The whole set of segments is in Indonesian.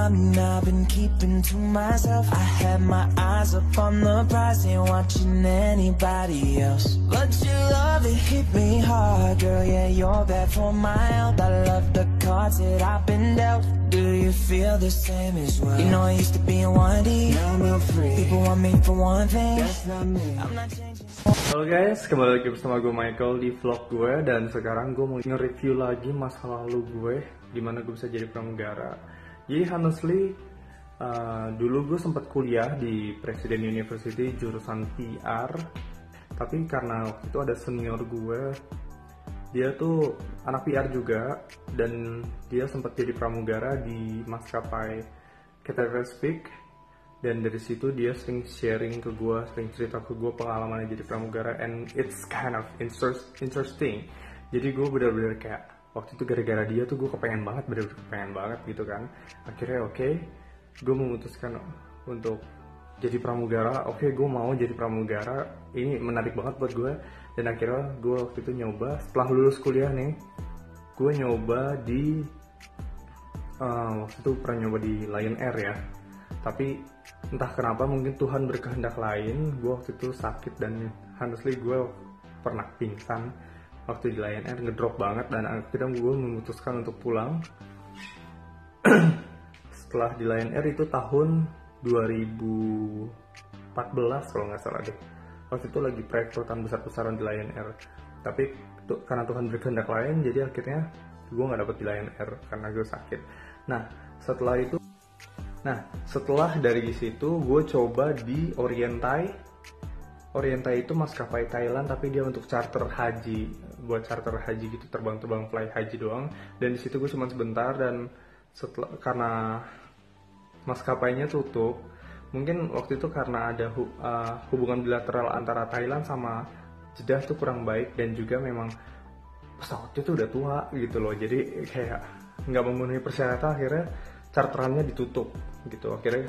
time I've been keeping to myself. I had my eyes up on the prize, ain't watching anybody else. But your love, it hit me hard, girl, yeah, you're bad for my health. I love the cards that I've been dealt. Do you feel the same as well? You know I used to be in 1D, now I'm free. People want me for one thing, that's not me. I'm not changing. Halo guys, kembali lagi bersama gue Michael di vlog gue. Dan sekarang gue mau nge-review lagi masa lalu gue, gimana gue bisa jadi pramugara. Jadi honestly, dulu gue sempat kuliah di Presiden University jurusan PR. Tapi karena waktu itu ada senior gue, dia tuh anak PR juga, dan dia sempat jadi pramugara di maskapai Cathay Pacific. Dan dari situ dia sering sharing ke gue, sering cerita ke gue pengalamannya jadi pramugara, and it's kind of interesting. Jadi gue bener-bener kayak, waktu itu gara-gara dia tuh gue kepengen banget gitu kan. Akhirnya oke, gue memutuskan untuk jadi pramugara. Oke, gue mau jadi pramugara, ini menarik banget buat gue. Dan akhirnya gue waktu itu nyoba, setelah lulus kuliah nih, gue nyoba di, waktu itu pernah nyoba di Lion Air ya. Tapi entah kenapa mungkin Tuhan berkehendak lain, gue waktu itu sakit dan honestly gue pernah pingsan waktu di Lion Air, ngedrop banget, dan akhirnya gue memutuskan untuk pulang. Setelah di Lion Air itu tahun 2014 kalau nggak salah deh. Waktu itu lagi perekrutan besar-besaran di Lion Air. Tapi karena Tuhan berkehendak lain, jadi akhirnya gue nggak dapet di Lion Air karena gue sakit. Setelah dari situ gue coba di Orientai. Orientai itu maskapai Thailand, tapi dia untuk charter haji, buat charter haji gitu, terbang-terbang fly haji doang. Dan di situ gue cuma sebentar, dan karena maskapainya tutup, mungkin waktu itu karena ada hubungan bilateral antara Thailand sama Jeddah tuh kurang baik, dan juga memang pesawatnya tuh udah tua gitu loh. Jadi kayak nggak memenuhi persyaratan, akhirnya charterannya ditutup gitu. Akhirnya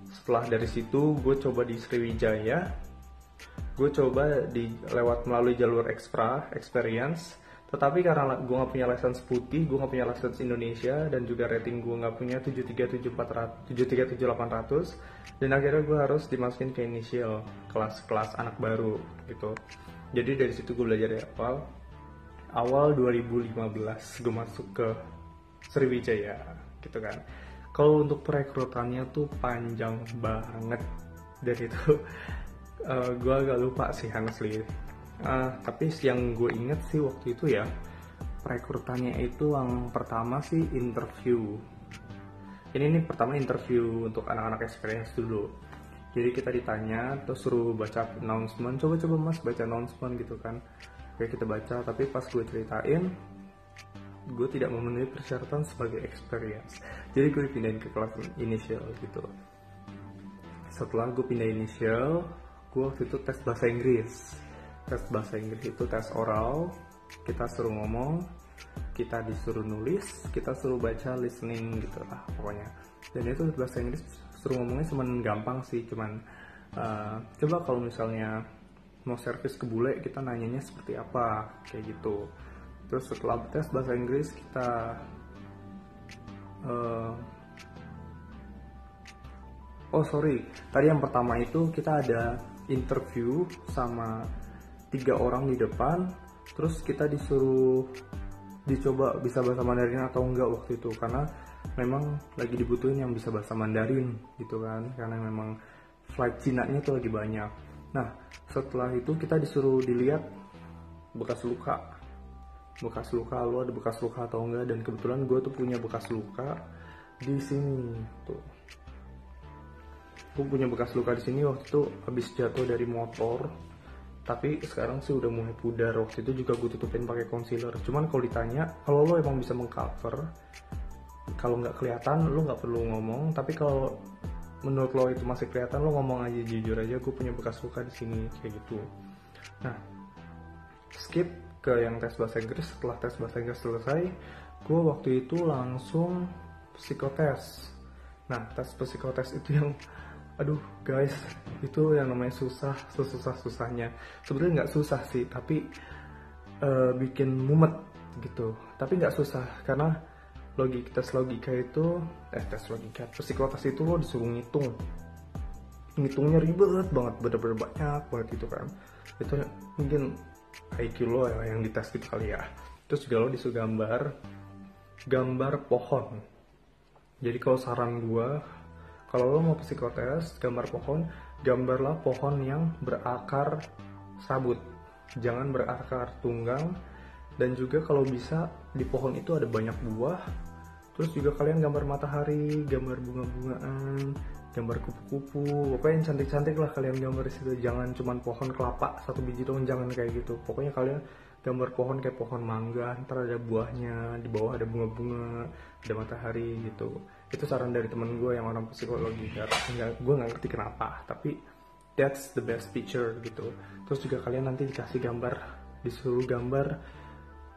setelah dari situ gue coba di Sriwijaya, gue coba melalui jalur experience. Tetapi karena gue nggak punya license putih, gue nggak punya license Indonesia, dan juga rating gue nggak punya 737-800, dan akhirnya gue harus dimasukin ke initial, kelas anak baru gitu. Jadi dari situ gue belajar dari awal 2015 gue masuk ke Sriwijaya gitu kan. Kalau untuk perekrutannya tuh panjang banget, dan itu gue agak lupa sih honestly. Tapi yang gue inget sih waktu itu ya, perekrutannya itu yang pertama sih interview. Ini pertama interview untuk anak-anak experience dulu. Jadi kita ditanya, terus suruh baca announcement, coba mas baca announcement gitu kan. Oke, kita baca, tapi pas gue ceritain, gue tidak memenuhi persyaratan sebagai experience. Jadi gue pindahin ke kelas initial gitu. Setelah gue pindah initial, gue waktu itu tes bahasa Inggris. Tes bahasa Inggris itu tes oral, kita suruh ngomong, kita disuruh nulis, kita suruh baca listening gitu lah pokoknya. Dan itu bahasa Inggris suruh ngomongnya cuman gampang sih, cuman coba kalau misalnya mau servis ke bule, kita nanyanya seperti apa, kayak gitu. Terus setelah tes bahasa Inggris kita tadi yang pertama itu kita ada interview sama 3 orang di depan. Terus kita disuruh dicoba bisa bahasa Mandarin atau enggak waktu itu, karena memang lagi dibutuhin yang bisa bahasa Mandarin gitu kan, karena memang flight Cina-nya tuh lagi banyak. Nah setelah itu kita disuruh dilihat bekas luka, lu ada bekas luka atau enggak. Dan kebetulan gue tuh punya bekas luka di sini tuh. Gue punya bekas luka di sini waktu itu habis jatuh dari motor. Tapi sekarang sih udah mulai pudar. Waktu itu juga gue tutupin pakai concealer. Cuman kalau ditanya, kalau lo emang bisa mengcover, kalau nggak kelihatan lo nggak perlu ngomong. Tapi kalau menurut lo itu masih kelihatan, lo ngomong aja, jujur aja gue punya bekas luka di sini, kayak gitu. Nah, skip ke yang tes bahasa Inggris. Setelah tes bahasa Inggris selesai, gue waktu itu langsung psikotes. Nah, tes psikotes itu yang, aduh guys, itu yang namanya susahnya. Sebenarnya nggak susah sih, tapi bikin mumet gitu. Tapi nggak susah, karena tes logika itu tes logika psikotes itu lo disuruh ngitungnya ribet banget, bener-bener banyak banget gitu kan. Itu mungkin IQ lo yang dites gitu kali ya. Terus juga lo disuruh gambar pohon. Jadi kalau saran gua, kalau lo mau psikotes gambar pohon, gambarlah pohon yang berakar sabut, jangan berakar tunggang. Dan juga kalau bisa di pohon itu ada banyak buah. Terus juga kalian gambar matahari, gambar bunga-bungaan, gambar kupu-kupu, pokoknya yang cantik-cantik lah kalian gambar di situ. Jangan cuman pohon kelapa satu biji doang, jangan kayak gitu. Pokoknya kalian gambar pohon kayak pohon mangga, ntar ada buahnya, di bawah ada bunga-bunga, ada matahari gitu. Itu saran dari temen gue yang orang psikologi. Gue nggak ngerti kenapa, tapi that's the best picture gitu. Terus juga kalian nanti disuruh gambar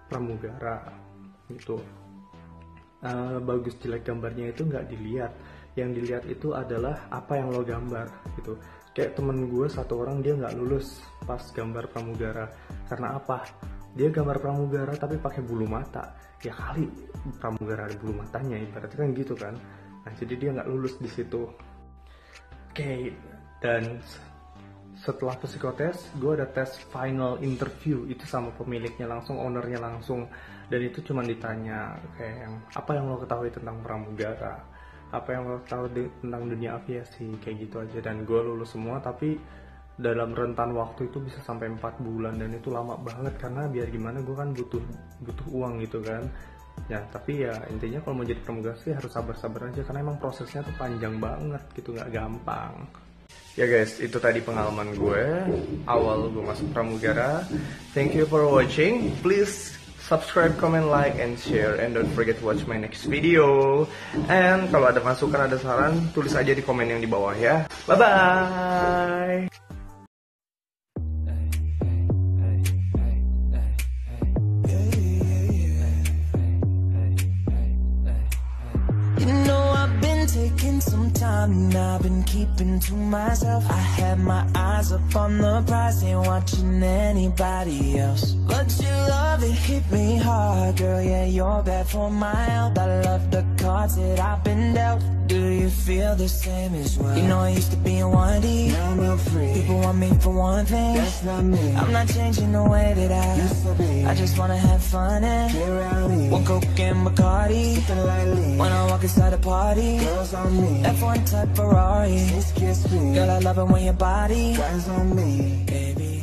pramugara gitu. Bagus jelek gambarnya itu nggak dilihat, yang dilihat itu adalah apa yang lo gambar gitu. Kayak temen gue satu orang, dia nggak lulus pas gambar pramugara. Karena apa? Dia gambar pramugara tapi pakai bulu mata. Ya kali pramugara ada bulu matanya, ibaratnya kan gitu kan. Nah jadi dia nggak lulus di situ. Oke, dan setelah psikotes, gue ada tes final interview itu sama pemiliknya langsung, ownernya langsung. Dan itu cuma ditanya kayak yang apa yang lo ketahui tentang pramugara, apa yang lo tahu tentang dunia aviasi, kayak gitu aja. Dan gue lulus semua, tapi dalam rentan waktu itu bisa sampai 4 bulan, dan itu lama banget karena biar gimana gue kan butuh uang gitu kan. Ya tapi ya intinya kalau mau jadi pramugara sih harus sabar-sabar aja, karena emang prosesnya tuh panjang banget gitu, nggak gampang. Ya guys, itu tadi pengalaman gue awal gue masuk pramugara. Thank you for watching. Please subscribe, comment, like, and share. And don't forget to watch my next video. And kalau ada masukan, ada saran, tulis aja di komen yang di bawah ya. Bye-bye. Taking some time and I've been keeping to myself. I had my eyes up on the prize, ain't watching anybody else. But your love, it hit me hard, girl, yeah, you're bad for my health. I love the cards that I've been dealt. Do you feel the same as well? You know I used to be in 1D, now I'm not free. People want me for one thing, that's not me. I'm not changing the way that I used to be. I just wanna have fun and get rowdy. One Coke and Bacardi, when I walk inside a party, girls on me. F1 type Ferrari, kiss me. Girl, I love it when your body grinds on me, baby.